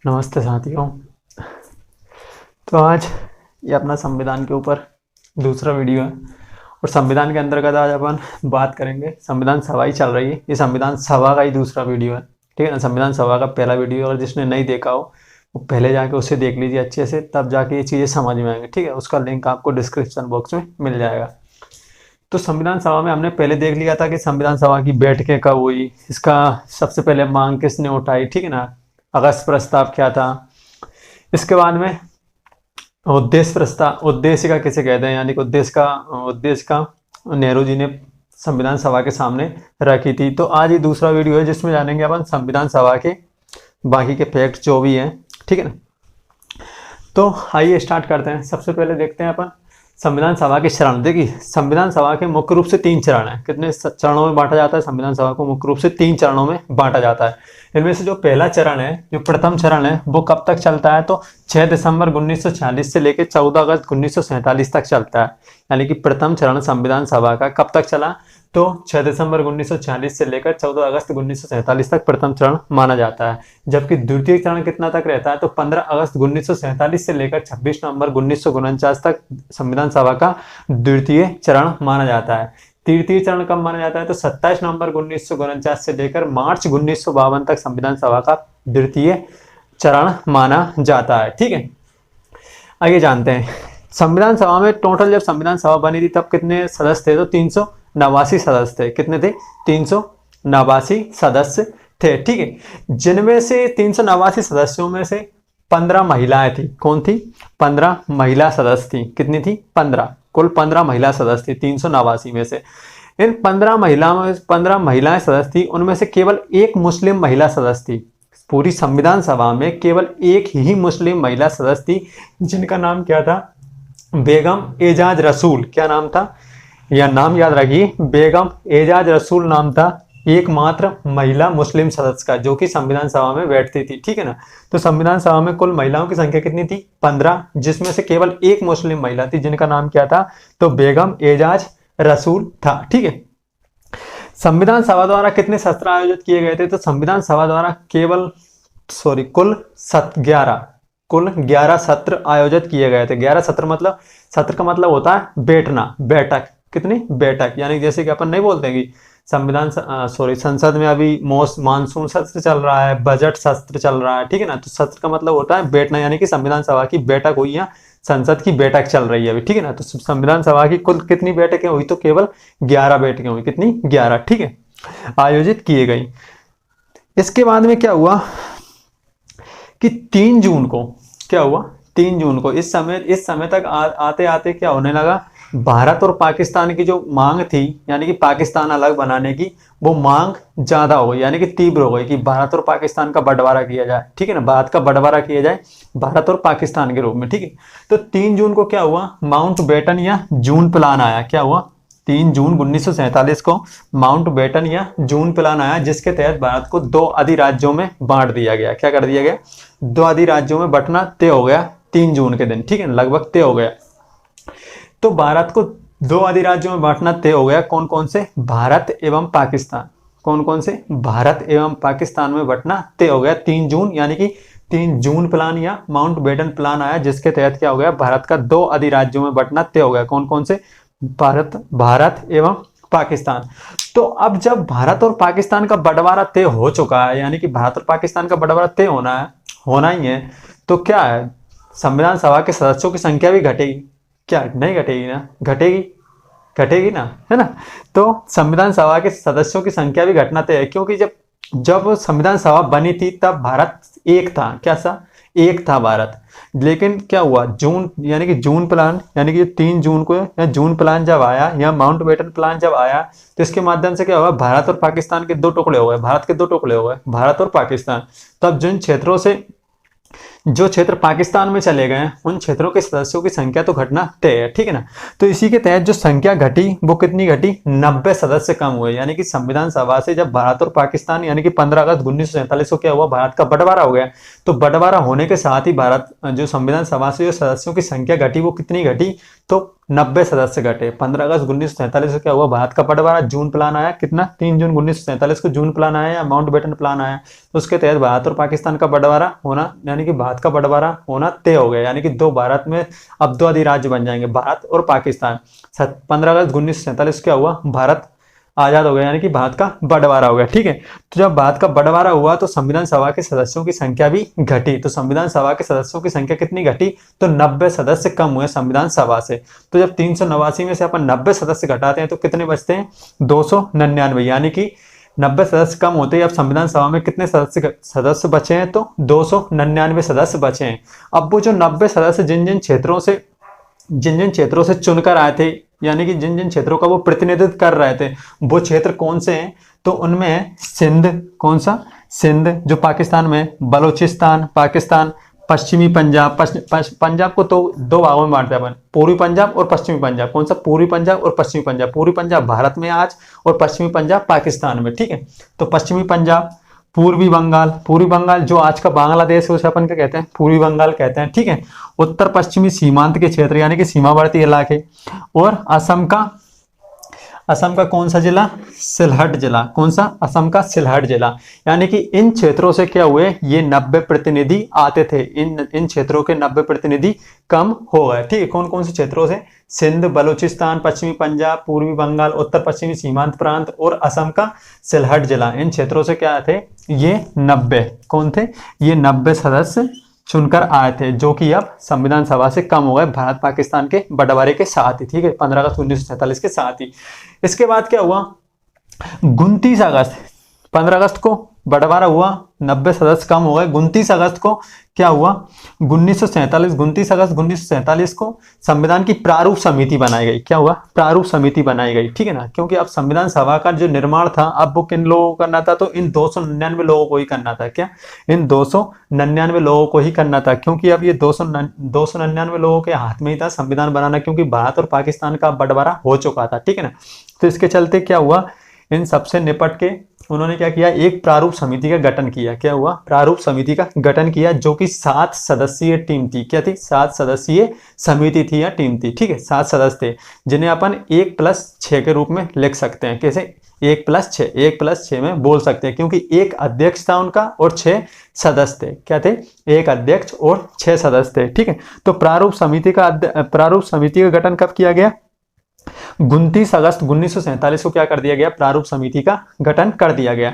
नमस्ते साथियों। तो आज ये अपना संविधान के ऊपर दूसरा वीडियो है और संविधान के अंतर्गत आज अपन बात करेंगे। संविधान सभा ही चल रही है, ये संविधान सभा का ही दूसरा वीडियो है, ठीक है ना। संविधान सभा का पहला वीडियो और जिसने नहीं देखा हो वो पहले जाके उसे देख लीजिए अच्छे से, तब जाके ये चीज़ें समझ में आएंगी, ठीक है। उसका लिंक आपको डिस्क्रिप्शन बॉक्स में मिल जाएगा। तो संविधान सभा में हमने पहले देख लिया था कि संविधान सभा की बैठकें कब हुई, इसका सबसे पहले मांग किसने उठाई, ठीक है ना। अगस्त प्रस्ताव क्या था, इसके बाद में उद्देश्य प्रस्ताव, उद्देश्य का किसे कहते हैं, यानी कि उद्देश्य का नेहरू जी ने संविधान सभा के सामने रखी थी। तो आज ये दूसरा वीडियो है जिसमें जानेंगे अपन संविधान सभा के बाकी के फैक्ट जो भी हैं, ठीक है ना। तो आइए स्टार्ट करते हैं। सबसे पहले देखते हैं अपन संविधान सभा के चरण। देखिए संविधान सभा के मुख्य रूप से 3 चरण हैं। कितने चरणों में बांटा जाता है संविधान सभा को? मुख्य रूप से 3 चरणों में बांटा जाता है। इनमें से जो पहला चरण है, जो प्रथम चरण है, वो कब तक चलता है? तो 6 दिसंबर 1946 से लेकर 14 अगस्त 1947 तक चलता है। यानी कि प्रथम चरण संविधान सभा का कब तक चला? तो 6 दिसंबर 1946 से लेकर 14 अगस्त 1947 तक प्रथम चरण माना जाता है। जबकि द्वितीय चरण कितना तक रहता है? तो 15 अगस्त 1947 से लेकर 26 नवंबर 1949 तक संविधान सभा का द्वितीय चरण माना जाता है। तृतीय चरण कब माना जाता है? तो 27 नवंबर 1949 से लेकर मार्च 1952 तक संविधान सभा का द्वितीय चरण माना जाता है, ठीक है। आइए जानते हैं संविधान सभा में टोटल जब संविधान सभा बनी थी तब कितने सदस्य थे? तो 389 सदस्य थे। कितने थे? 389 सदस्य थे, ठीक है। जिनमें से 389 सदस्यों में से 15 महिलाएं थी। कौन थी? 15 महिला सदस्य थी। कितनी थी? 15। कुल 15 महिला सदस्य थी 389 में से। इन 15 महिलाएं सदस्य थी, उनमें से केवल एक मुस्लिम महिला सदस्य थी। पूरी संविधान सभा में केवल एक ही मुस्लिम महिला सदस्य थी, जिनका नाम क्या था? बेगम एजाज रसूल। क्या नाम था? यह नाम याद रखिए, बेगम एजाज रसूल नाम था एकमात्र महिला मुस्लिम सदस्य का, जो कि संविधान सभा में बैठती थी, ठीक है ना। तो संविधान सभा में कुल महिलाओं की संख्या कितनी थी? 15, जिसमें से केवल एक मुस्लिम महिला थी, जिनका नाम क्या था? तो बेगम एजाज रसूल था, ठीक है। संविधान सभा द्वारा कितने सत्र आयोजित किए गए थे? तो संविधान सभा द्वारा कुल 11 सत्र आयोजित किए गए थे। 11 सत्र मतलब, सत्र का मतलब होता है बैठना, बैठक। कितनी? बैठक। यानी जैसे कि अपन नहीं बोलते कि संसद में अभी मानसून सत्र चल रहा है, बजट सत्र चल रहा है, ठीक है ना। तो सत्र का मतलब होता है बैठना, यानी कि संविधान सभा की बैठक हुई या संसद की बैठक चल रही है अभी, ठीक है ना। तो संविधान सभा की कुल कितनी बैठकें हुई? तो केवल 11 बैठकें हुई। कितनी? 11, ठीक है, आयोजित किए गई। इसके बाद में क्या हुआ कि 3 जून को क्या हुआ? 3 जून को इस समय तक आते आते क्या होने लगा? भारत और पाकिस्तान की जो मांग थी, यानी कि पाकिस्तान अलग बनाने की, वो मांग ज्यादा हो गई, यानी कि तीव्र हो गई कि भारत और पाकिस्तान का बंटवारा किया जाए, ठीक है ना। भारत का बंटवारा किया जाए भारत और पाकिस्तान के रूप में, ठीक है। तो 3 जून को क्या हुआ? माउंटबेटन या जून प्लान आया। क्या हुआ? 3 जून 1947 को माउंटबेटन या जून प्लान आया, जिसके तहत भारत को 2 अधिराज्यों में बांट दिया गया। क्या कर दिया गया? 2 अधिराज्यों में बंटना तय हो गया 3 जून के दिन, ठीक है, लगभग तय हो गया। तो भारत को 2 अधिराज्यों में बांटना तय हो गया। कौन कौन से? भारत एवं पाकिस्तान। कौन कौन से? भारत एवं पाकिस्तान में बंटना तय हो गया 3 जून, यानी कि 3 जून प्लान या माउंटबेटन प्लान आया, जिसके तहत क्या हो गया? भारत का 2 अधिराज्यों में बंटना तय हो गया। कौन कौन से? भारत एवं पाकिस्तान। तो अब जब भारत और पाकिस्तान का बंटवारा तय हो चुका है, यानी कि भारत और पाकिस्तान का बंटवारा तय होना ही है, तो क्या है? संविधान सभा के सदस्यों की संख्या भी घटेगी। क्या नहीं घटेगी? ना घटेगी ना, है ना। तो संविधान सभा के सदस्यों की संख्या भी घटना तय है, क्योंकि जब संविधान सभा बनी थी तब भारत एक था। क्या सा? एक था भारत। लेकिन क्या हुआ? यानी कि जून प्लान, यानी कि 3 जून को या जून प्लान जब आया या माउंटबेटन प्लान जब आया, तो इसके माध्यम से क्या हुआ? भारत और पाकिस्तान के 2 टुकड़े हो गए। भारत के 2 टुकड़े हो गए, भारत और पाकिस्तान। तब जो क्षेत्र पाकिस्तान में चले गए उन क्षेत्रों के सदस्यों की संख्या तो घटना तय है, ठीक है ना। तो इसी के तहत जो संख्या घटी वो कितनी घटी? 90 सदस्य कम हुए। यानी कि संविधान सभा से जब भारत और पाकिस्तान, यानी कि 15 अगस्त 1947 को क्या हुआ? भारत का बंटवारा हो गया। तो बंटवारा होने के साथ ही भारत जो संविधान सभा से जो सदस्यों की संख्या घटी वो कितनी घटी? तो 90 सदस्य घटे। 15 अगस्त 1947 को क्या हुआ, भारत का बंटवारा, जून प्लान आया, कितना 3 जून 1947 को जून प्लान आया या माउंटबेटन प्लान आया, तो उसके तहत भारत और पाकिस्तान का बंटवारा होना, यानी कि भारत का बंटवारा होना तय हो गया, यानी कि दो भारत में अब दो अधिराज्य बन जाएंगे, भारत और पाकिस्तान। 15 अगस्त 1947 क्या हुआ, भारत आजाद हो गया, यानी कि भारत का बंटवारा हो गया। ठीक है, तो जब भारत का बंटवारा हुआ तो संविधान सभा के सदस्यों की संख्या भी घटी। तो संविधान सभा के सदस्यों की संख्या कितनी घटी, तो 90 सदस्य कम हुए संविधान सभा से। तो जब 389 में से अपन 90 सदस्य घटाते हैं तो कितने बचते हैं, 299, यानी कि 90 सदस्य कम होते हैं। अब संविधान सभा में कितने सदस्य बचे हैं, तो 299 सदस्य बचे हैं। अब वो जो 90 सदस्य जिन जिन क्षेत्रों से चुनकर आए थे, यानी कि जिन जिन क्षेत्रों का वो प्रतिनिधित्व कर रहे थे, वो क्षेत्र कौन से हैं, तो उनमें है सिंध, कौन सा, सिंध जो पाकिस्तान में, बलूचिस्तान पाकिस्तान, पश्चिमी पंजाब, पंजाब को तो दो भागों में बांटते हैं अपन, पूर्वी पंजाब और पश्चिमी पंजाब। कौन सा, पूर्वी पंजाब और पश्चिमी पंजाब। पूर्वी पंजाब भारत में आज और पश्चिमी पंजाब पाकिस्तान में। ठीक है, तो पश्चिमी पंजाब, पूर्वी बंगाल जो आज का बांग्लादेश है उसे अपन क्या कहते हैं, पूर्वी बंगाल कहते हैं। ठीक है, उत्तर पश्चिमी सीमांत के क्षेत्र यानी कि सीमावर्ती इलाके, और असम का कौन सा जिला, सिलहट जिला। कौन सा, असम का सिलहट जिला। यानी कि इन क्षेत्रों से क्या हुए, ये 90 प्रतिनिधि आते थे, इन क्षेत्रों के 90 प्रतिनिधि कम हो गए। ठीक है, कौन कौन से क्षेत्रों से, सिंध, बलूचिस्तान, पश्चिमी पंजाब, पूर्वी बंगाल, उत्तर पश्चिमी सीमांत प्रांत और असम का सिलहट जिला। इन क्षेत्रों से क्या थे, ये 90 कौन थे, ये 90 सदस्य चुनकर आए थे, जो कि अब संविधान सभा से कम हो गए भारत पाकिस्तान के बंटवारे के साथ ही। ठीक है, 15 अगस्त 1947 के साथ ही। इसके बाद क्या हुआ, 29 अगस्त, 15 अगस्त को बंटवारा हुआ, 90 सदस्य कम हो गए। 29 अगस्त को क्या हुआ, 29 अगस्त 1947 को संविधान की प्रारूप समिति बनाई गई। क्या हुआ, प्रारूप समिति बनाई गई। ठीक है ना, क्योंकि अब संविधान सभा का जो निर्माण था, अब वो किन लोगों को करना था, तो इन 299 लोगों को ही करना था। क्या, इन 299 लोगों को ही करना था, क्योंकि अब ये 299 लोगों के हाथ में ही था संविधान बनाना, क्योंकि भारत और पाकिस्तान का बंटवारा हो चुका था। ठीक है ना, तो इसके चलते क्या हुआ, इन सबसे निपट के उन्होंने क्या किया, एक प्रारूप समिति का गठन किया। क्या हुआ, प्रारूप समिति का गठन किया, जो कि 7 सदस्यीय टीम थी। क्या थी, 7 सदस्यीय समिति थी या टीम थी। ठीक है, 7 सदस्य थे, जिन्हें अपन 1+6 के रूप में लिख सकते हैं। कैसे, 1+6 में बोल सकते हैं, क्योंकि एक अध्यक्ष था उनका और 6 सदस्य थे। क्या थे, एक अध्यक्ष और 6 सदस्य थे। ठीक है, तो प्रारूप समिति का गठन कब किया गया, 29 अगस्त 1947 को क्या कर दिया गया, प्रारूप समिति का गठन कर दिया गया।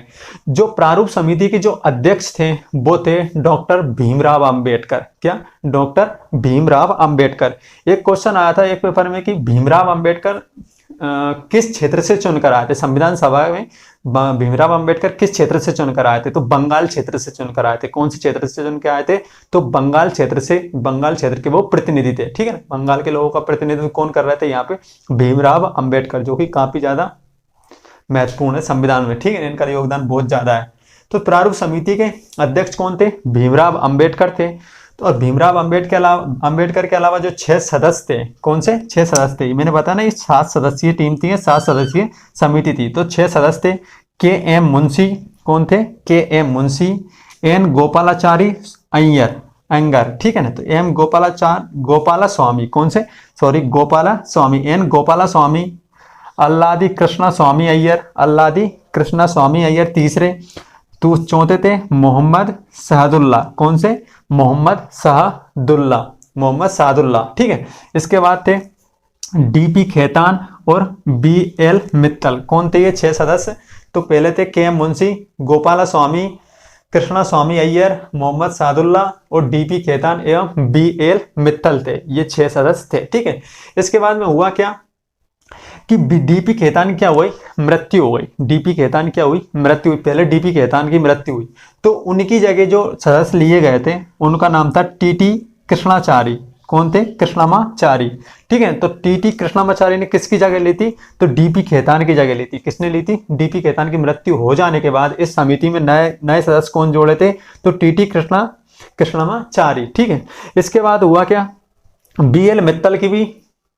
जो प्रारूप समिति के जो अध्यक्ष थे वो थे डॉक्टर भीमराव अंबेडकर। क्या, डॉक्टर भीमराव अंबेडकर। एक क्वेश्चन आया था एक पेपर में कि भीमराव अंबेडकर किस क्षेत्र से चुनकर आए थे संविधान सभा में, भीमराव अंबेडकर किस क्षेत्र से चुनकर आए थे, तो बंगाल क्षेत्र से चुनकर आए थे। कौन से क्षेत्र से चुनकर आए थे, तो बंगाल क्षेत्र के वो प्रतिनिधि थे। ठीक है ना, बंगाल के लोगों का प्रतिनिधित्व कौन कर रहे थे यहाँ पे, भीमराव अंबेडकर, जो कि काफी ज्यादा महत्वपूर्ण है संविधान में। ठीक है, इनका योगदान बहुत ज्यादा है। तो प्रारूप समिति के अध्यक्ष कौन थे, भीमराव अंबेडकर थे। तो और भीमराव अंबेडकर के अलावा जो 6 सदस्य थे, कौन से 6 सदस्य थे, मैंने बताया ना, ये 7 सदस्यीय टीम थी, 7 सदस्यीय समिति थी। तो 6 सदस्य थे, के.एम. मुंशी। कौन थे, के.एम. मुंशी, एन गोपालाचारी अयंगर। ठीक है ना, तो एम गोपाला स्वामी, कौन से, सॉरी गोपाला स्वामी, एन गोपाला स्वामी, अल्लादी कृष्णा स्वामी अय्यर तीसरे। तो चौथे थे मोहम्मद शहदुल्ला। कौन से, मोहम्मद शहदुल्ला। ठीक है, इसके बाद थे डीपी खेतान और बी.एल. मित्तल। कौन थे ये 6 सदस्य, तो पहले थे के.एम. मुंशी, गोपाला स्वामी, कृष्णा स्वामी अय्यर, मोहम्मद सादुल्ला और डीपी खेतान एवं बी.एल. मित्तल थे। ये 6 सदस्य थे। ठीक है, इसके बाद में हुआ क्या कि डीपी खेतान क्या हुई, मृत्यु हो गई। डीपी खेतान क्या हुई, मृत्यु हुई। पहले डीपी खेतान की मृत्यु हुई, तो उनकी जगह जो सदस्य लिए गए थे उनका नाम था टीटी कृष्णाचारी। कौन थे, कृष्णामाचारी। ठीक है, तो टीटी कृष्णामाचारी ने किसकी जगह ली थी, तो डीपी खेतान की जगह ली थी। किसने ली थी, डीपी खेतान की मृत्यु हो जाने के बाद इस समिति में नए सदस्य कौन जोड़े थे, तो टीटी कृष्णामाचारी। ठीक है, इसके बाद हुआ क्या, बी.एल. मित्तल की भी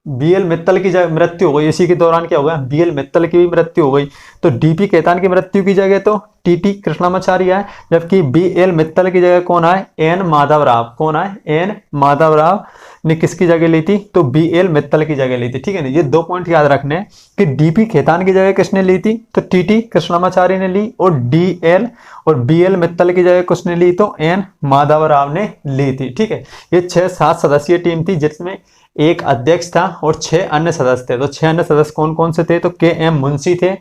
बीएल मित्तल की मृत्यु हो गई, इसी के दौरान क्या हो गया, बीएल मित्तल की भी मृत्यु हो गई। तो डीपी खेतान की मृत्यु की जगह तो टीटी कृष्णमाचारी आए, जबकि बीएल मित्तल की जगह कौन आए, एन माधव राव। कौन आए, एन माधव राव ने किसकी जगह ली थी, तो बीएल मित्तल की जगह ली थी। ठीक है ना, ये 2 पॉइंट याद रखने हैं कि डीपी खेतान की जगह किसने ली थी, तो टीटी कृष्णमाचारी ने ली, और डीएल और बीएल मित्तल की जगह किसने ली, तो एन माधव राव ने ली थी। ठीक है, ये 6-7 सदस्यीय टीम थी, जिसमें एक अध्यक्ष था और 6 अन्य सदस्य थे। तो 6 अन्य सदस्य कौन कौन से थे, तो के एम मुंशी थे,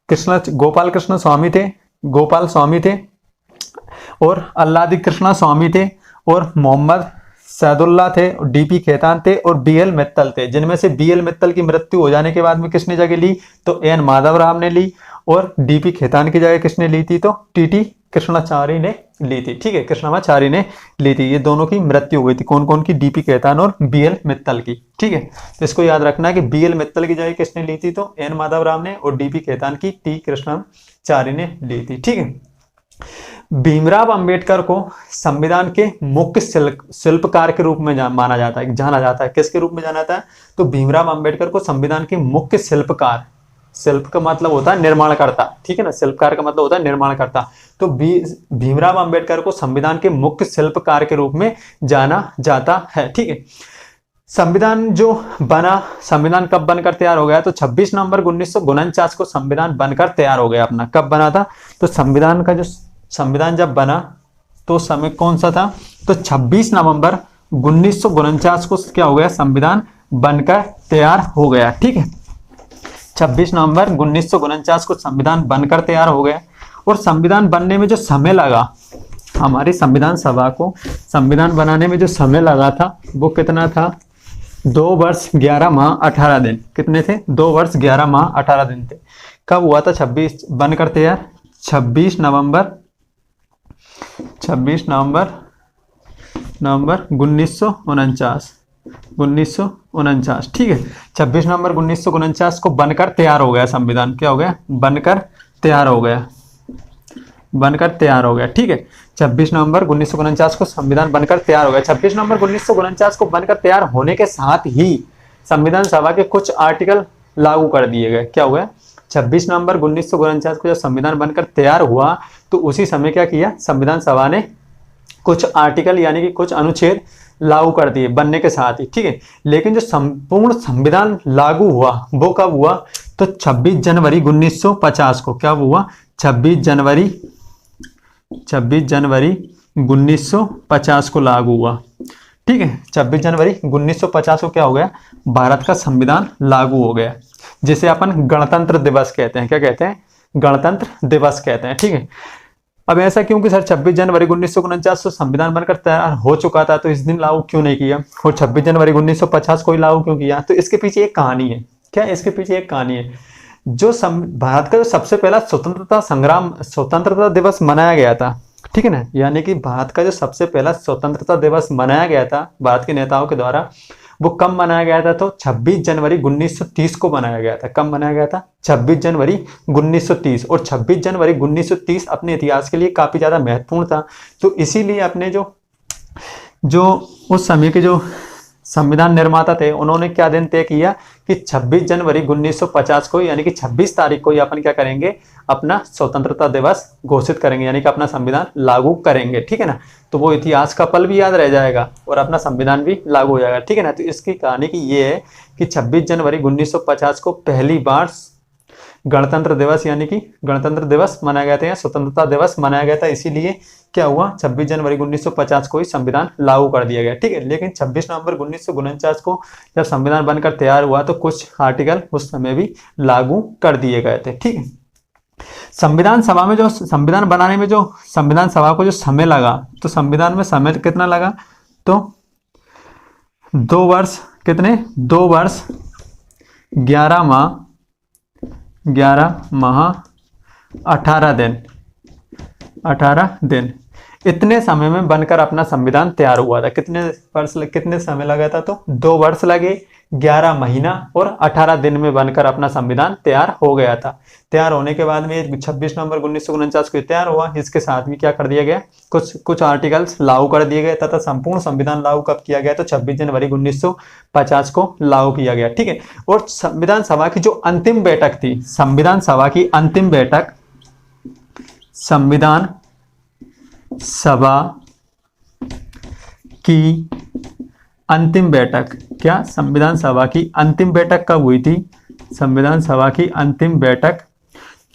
गोपाल कृष्ण स्वामी थे, गोपाल स्वामी थे, और अल्लादी कृष्णा स्वामी थे, और मोहम्मद सैदुल्ला थे, और डीपी खेतान थे, और बीएल मित्तल थे। जिनमें से बीएल मित्तल की मृत्यु हो जाने के बाद में किसने जगह ली, तो एन माधव राव ने ली, और डीपी खेतान की जगह किसने ली थी, तो टीटी कृष्णाचारी ने ली थी। ठीक है, कृष्णाचारी ने ली थी। ये दोनों की मृत्यु हुई थी, कौन कौन की, डीपी खेतान और बीएल मित्तल की। ठीक है, तो इसको याद रखना है कि बीएल मित्तल की जगह किसने ली थी, तो एन माधव राव ने, और डीपी खेतान की टी कृष्णाचारी ने ली थी। ठीक है, भीमराव अंबेडकर को संविधान के मुख्य शिल्पकार के रूप में जाना जाता है। किसके रूप में जाना जाता है, तो भीमराव अंबेडकर को संविधान के मुख्य शिल्पकार, शिल्प का मतलब होता है निर्माणकर्ता। ठीक है ना, शिल्पकार का मतलब होता है निर्माणकर्ता। तो भीमराव अंबेडकर को संविधान के मुख्य शिल्पकार के रूप में जाना जाता है। ठीक है, संविधान जो बना, संविधान कब बनकर तैयार हो गया, तो 26 नवंबर 1949 को संविधान बनकर तैयार हो गया अपना। कब बना था, तो संविधान जब बना तो समय कौन सा था, तो 26 नवंबर 1949 को क्या हो गया, संविधान बनकर तैयार हो गया। ठीक है, 26 नवंबर 1949 को संविधान बनकर तैयार हो गया। और संविधान बनने में जो समय लगा, हमारी संविधान सभा को संविधान बनाने में जो समय लगा था वो कितना था, 2 वर्ष 11 माह 18 दिन। कितने थे, 2 वर्ष 11 माह 18 दिन थे। कब हुआ था 26 बनकर तैयार, 26 नवंबर 1949। ठीक है, 26 नवंबर 1949 को बनकर तैयार हो गया संविधान। क्या हो गया, बनकर तैयार हो गया। ठीक है, 26 नवंबर 1949 को संविधान बनकर तैयार हो गया। 26 नवंबर 1949 को बनकर तैयार होने के साथ ही संविधान सभा के कुछ आर्टिकल लागू कर दिए गए। क्या हुआ, 26 नवंबर 1949 को जब संविधान बनकर तैयार हुआ तो उसी समय क्या किया, संविधान सभा ने कुछ आर्टिकल यानी कि कुछ अनुच्छेद लागू कर दिए बनने के साथ ही। ठीक है, लेकिन जो संपूर्ण संविधान लागू हुआ वो कब हुआ, तो 26 जनवरी 1950 को। क्या हुआ, 26 जनवरी 1950 को लागू हुआ। ठीक है, 26 जनवरी 1950 को क्या हो गया, भारत का संविधान लागू हो गया, जिसे अपन गणतंत्र दिवस कहते हैं। क्या कहते हैं, गणतंत्र दिवस कहते हैं। ठीक है, अब ऐसा क्यों कि सर 26 जनवरी 1949 को संविधान बनकर तैयार हो चुका था, तो इस दिन लागू क्यों नहीं किया, और 26 जनवरी 1950 को ही लागू क्यों किया, तो इसके पीछे एक कहानी है। क्या, इसके पीछे एक कहानी है। जो भारत का जो सबसे पहला स्वतंत्रता दिवस मनाया गया था, ठीक है ना, यानी कि भारत का जो सबसे पहला स्वतंत्रता दिवस मनाया गया था भारत के नेताओं के द्वारा, वो कब मनाया गया था, तो 26 जनवरी 1930 को मनाया गया था। कब मनाया गया था, 26 जनवरी 1930। और 26 जनवरी 1930 अपने इतिहास के लिए काफी ज्यादा महत्वपूर्ण था। तो इसीलिए अपने जो उस समय के जो संविधान निर्माता थे, उन्होंने क्या दिन तय किया कि 26 जनवरी 1950 को यानी कि 26 तारीख को ही अपन क्या करेंगे, अपना स्वतंत्रता दिवस घोषित करेंगे, यानी कि अपना संविधान लागू करेंगे। ठीक है ना, तो वो इतिहास का पल भी याद रह जाएगा और अपना संविधान भी लागू हो जाएगा। ठीक है ना, तो इसकी कहानी की ये है कि 26 जनवरी 1950 को पहली बार गणतंत्र दिवस यानी कि गणतंत्र दिवस मनाया गया था या स्वतंत्रता दिवस मनाया गया था। इसीलिए क्या हुआ, 26 जनवरी 1950 को ही संविधान लागू कर दिया गया। ठीक है, लेकिन 26 नवंबर 1949 को जब संविधान बनकर तैयार हुआ तो कुछ आर्टिकल उस समय भी लागू कर दिए गए थे। ठीक है, संविधान सभा में जो संविधान बनाने में जो संविधान सभा को जो समय लगा, तो संविधान में समय कितना लगा, तो 2 वर्ष कितने, 2 वर्ष 11 माह 18 दिन इतने समय में बनकर अपना संविधान तैयार हुआ था। कितने समय लगा था, तो 2 वर्ष लगे, 11 महीना और 18 दिन में बनकर अपना संविधान तैयार हो गया था। तैयार होने के बाद में 26 नवंबर 1949 को तैयार हुआ। इसके साथ में क्या कर दिया गया, कुछ आर्टिकल्स लागू कर दिए गए तथा संपूर्ण संविधान लागू कब किया गया, तो 26 जनवरी 1950 को लागू किया गया। ठीक है। और संविधान सभा की जो अंतिम बैठक थी, संविधान सभा की अंतिम बैठक, संविधान सभा की अंतिम बैठक, क्या संविधान सभा की अंतिम बैठक कब हुई थी, संविधान सभा की अंतिम बैठक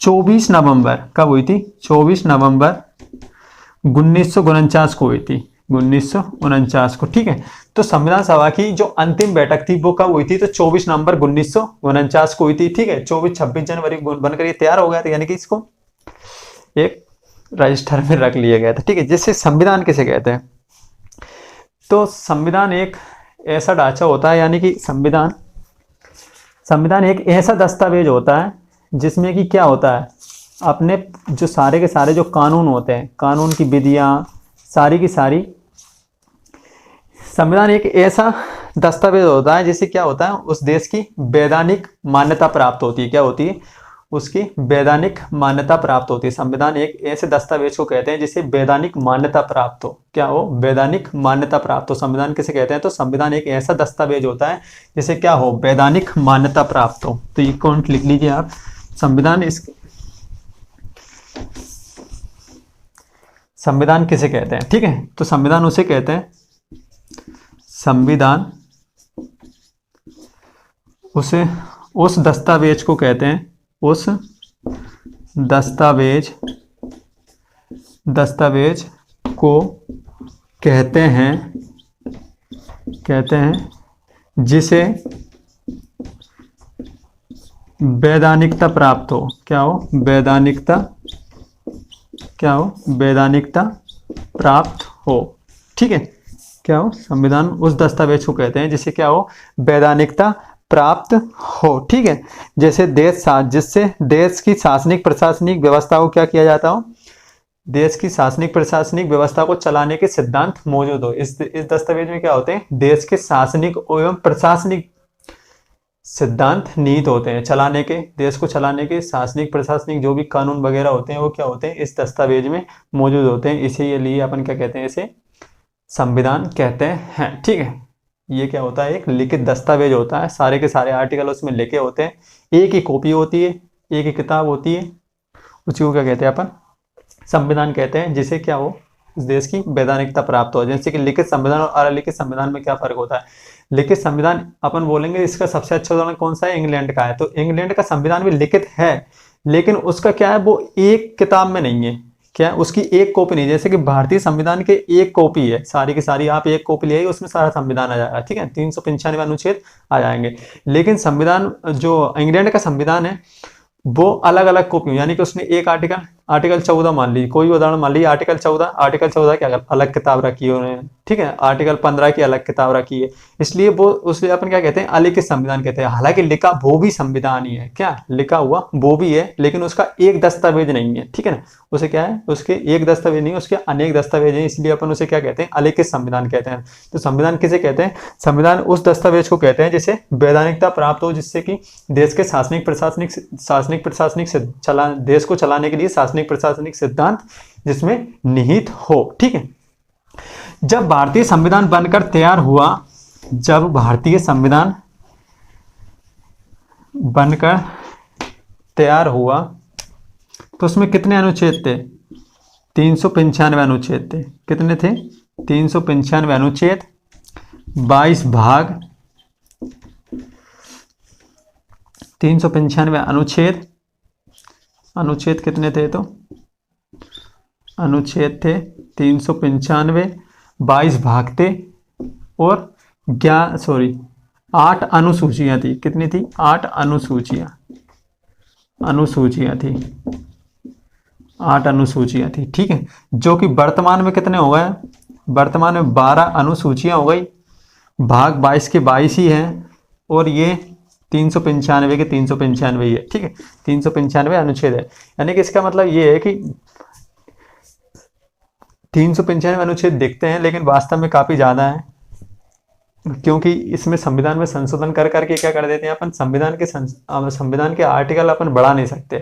24 नवंबर कब हुई थी, 24 नवंबर 1949 को हुई थी, 1949 को। ठीक है। तो संविधान सभा की जो अंतिम बैठक थी वो कब हुई थी, तो 24 नवंबर 1949 को हुई थी। ठीक है। 26 जनवरी बनकर ये तैयार हो गया था, यानी कि इसको एक रजिस्टर में रख लिया गया था। ठीक है। जैसे संविधान किसे कहते हैं, तो संविधान एक ऐसा ढांचा होता है, यानी कि संविधान एक ऐसा दस्तावेज होता है जिसमें कि क्या होता है, अपने जो सारे के सारे जो कानून होते हैं, कानून की विधियां सारी की सारी, संविधान एक ऐसा दस्तावेज होता है जिससे क्या होता है, उस देश की वैधानिक मान्यता प्राप्त होती है। क्या होती है, उसकी वैधानिक मान्यता प्राप्त होती है। संविधान एक ऐसे दस्तावेज को कहते हैं जिसे वैधानिक मान्यता प्राप्त हो, क्या हो, वैधानिक मान्यता प्राप्त हो। संविधान किसे कहते हैं, तो संविधान एक ऐसा दस्तावेज होता है जिसे क्या हो, वैधानिक मान्यता प्राप्त हो। तो ये पॉइंट लिख लीजिए आप, संविधान किसे कहते हैं। ठीक है। तो संविधान उसे कहते हैं, संविधान उसे उस दस्तावेज को कहते हैं, उस दस्तावेज को कहते हैं जिसे वैधानिकता प्राप्त हो। क्या हो, वैधानिकता प्राप्त हो। ठीक है। क्या हो, संविधान उस दस्तावेज को कहते हैं जिसे क्या हो, वैधानिकता प्राप्त हो। ठीक है। जैसे जिससे देश की शासनिक प्रशासनिक व्यवस्था को क्या किया जाता हो, देश की शासनिक प्रशासनिक व्यवस्था को चलाने के सिद्धांत मौजूद हो। इस दस्तावेज में क्या होते हैं, देश के शासनिक एवं प्रशासनिक सिद्धांत निहित होते हैं। चलाने के, देश को चलाने के शासनिक प्रशासनिक जो भी कानून वगैरह होते हैं वो क्या होते हैं, इस दस्तावेज में मौजूद होते हैं। इसे लिए अपन क्या कहते हैं, इसे संविधान कहते हैं। ठीक है। ये क्या होता है, एक लिखित दस्तावेज होता है, सारे के सारे आर्टिकल उसमें लिखे होते हैं, एक ही कॉपी होती है, एक ही किताब होती है, उसी को क्या कहते हैं अपन, संविधान कहते हैं। जिसे क्या हो, इस देश की वैधानिकता प्राप्त हो। जैसे कि लिखित संविधान और अलिखित संविधान में क्या फर्क होता है। लिखित संविधान अपन बोलेंगे इसका सबसे अच्छा उदाहरण कौन सा है, इंग्लैंड का है। तो इंग्लैंड का संविधान भी लिखित है, लेकिन उसका क्या है, वो एक किताब में नहीं है, क्या उसकी एक कॉपी नहीं। जैसे कि भारतीय संविधान के एक कॉपी है, सारी की सारी आप एक कॉपी ले, उसमें सारा संविधान आ जाएगा। ठीक है। 395 अनुच्छेद आ जाएंगे। लेकिन संविधान जो इंग्लैंड का संविधान है वो अलग अलग कॉपी, यानी कि उसने एक आर्टिकल 14 मान ली, कोई उदाहरण मान ली, आर्टिकल 14 की अलग किताब रखी है उन्होंने। ठीक है। आर्टिकल 15 की अलग किताब रखी है, इसलिए वो उसलिए अपन क्या कहते हैं, अलिखित संविधान कहते हैं। हालांकि लिखा वो भी संविधान ही है, क्या लिखा हुआ वो भी है, लेकिन उसका एक दस्तावेज नहीं है। ठीक है ना। उसे क्या है, उसके एक दस्तावेज नहीं, उसके अनेक दस्तावेज हैं, इसलिए अपन उसे क्या कहते हैं, अलिखित संविधान कहते हैं। तो संविधान किसे कहते हैं, संविधान उस दस्तावेज को कहते हैं जिसे वैधानिकता प्राप्त हो, जिससे कि देश के शासनिक प्रशासनिक देश को चलाने के लिए शासनिक प्रशासनिक सिद्धांत जिसमें निहित हो। ठीक है। जब भारतीय संविधान बनकर तैयार हुआ, जब भारतीय संविधान बनकर तैयार हुआ तो उसमें कितने अनुच्छेद थे, 395 अनुच्छेद थे। कितने थे, 395 अनुच्छेद, 22 भाग, 395 अनुच्छेद कितने थे, तो अनुच्छेद थे 395, 22 भाग थे और 8 अनुसूचियां थी। कितनी थी, 8 अनुसूचियां थी, 8 अनुसूचियां थी। ठीक है। जो कि वर्तमान में कितने हो गए, वर्तमान में 12 अनुसूचियां हो गई, भाग 22 के 22 ही हैं, और ये 395 के 395 ही है। ठीक है। 395 अनुच्छेद है, यानी कि इसका मतलब ये है कि 395 अनुच्छेद दिखते हैं लेकिन वास्तव में काफी ज्यादा है। क्योंकि इसमें संविधान में संशोधन कर करके क्या कर देते हैं अपन, संविधान के आर्टिकल अपन बढ़ा नहीं सकते,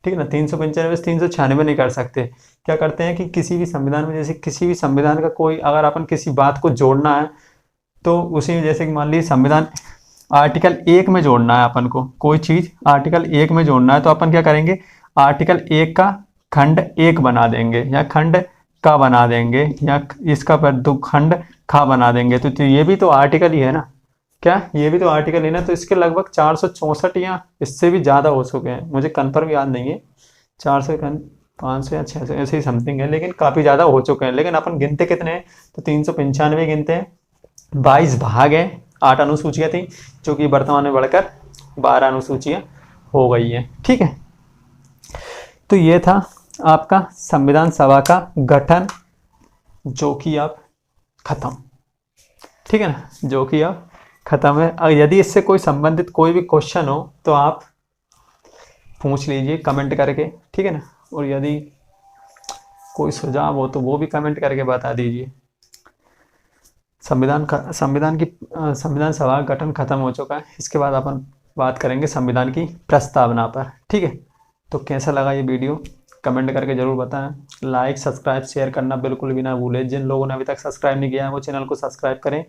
ठीक है ना। 395 से 396 नहीं कर सकते। क्या करते हैं कि किसी भी संविधान में, जैसे किसी भी संविधान का कोई अगर अपन किसी बात को जोड़ना है तो उसी में, जैसे कि मान लीजिए संविधान आर्टिकल 1 में जोड़ना है अपन को, कोई चीज आर्टिकल 1 में जोड़ना है तो अपन क्या करेंगे, आर्टिकल 1 का खंड 1 बना देंगे या खंड का बना देंगे या इसका पर दो खंड खा बना देंगे। तो ये भी तो आर्टिकल ही है ना, क्या ये भी तो आर्टिकल ही ना। तो इसके लगभग 464 या इससे भी ज़्यादा हो चुके हैं, मुझे कन्फर्म याद नहीं है, 400 500 या 600 ऐसे ही समथिंग है, लेकिन काफ़ी ज़्यादा हो चुके हैं। लेकिन अपन गिनते कितने हैं, तो 395 गिनते हैं। 22 भाग है, 8 अनुसूचियाँ थी जो कि वर्तमान में बढ़कर 12 अनुसूचियाँ हो गई हैं, ठीक है। तो ये था आपका संविधान सभा का गठन, जो कि अब खत्म, ठीक है ना, जो कि अब खत्म है। अगर यदि इससे कोई संबंधित कोई भी क्वेश्चन हो तो आप पूछ लीजिए कमेंट करके, ठीक है ना। और यदि कोई सुझाव हो तो वो भी कमेंट करके बता दीजिए। संविधान सभा का गठन खत्म हो चुका है। इसके बाद अपन बात करेंगे संविधान की प्रस्तावना पर, ठीक है। तो कैसा लगा ये वीडियो कमेंट करके जरूर बताएं। लाइक सब्सक्राइब शेयर करना बिल्कुल भी ना भूलें। जिन लोगों ने अभी तक सब्सक्राइब नहीं किया है वो चैनल को सब्सक्राइब करें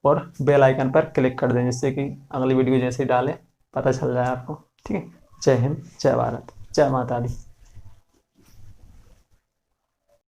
और बेल आइकन पर क्लिक कर दें, जिससे कि अगली वीडियो जैसे ही डालें पता चल जाए आपको, ठीक है। जय हिंद, जय भारत, जय माता दी।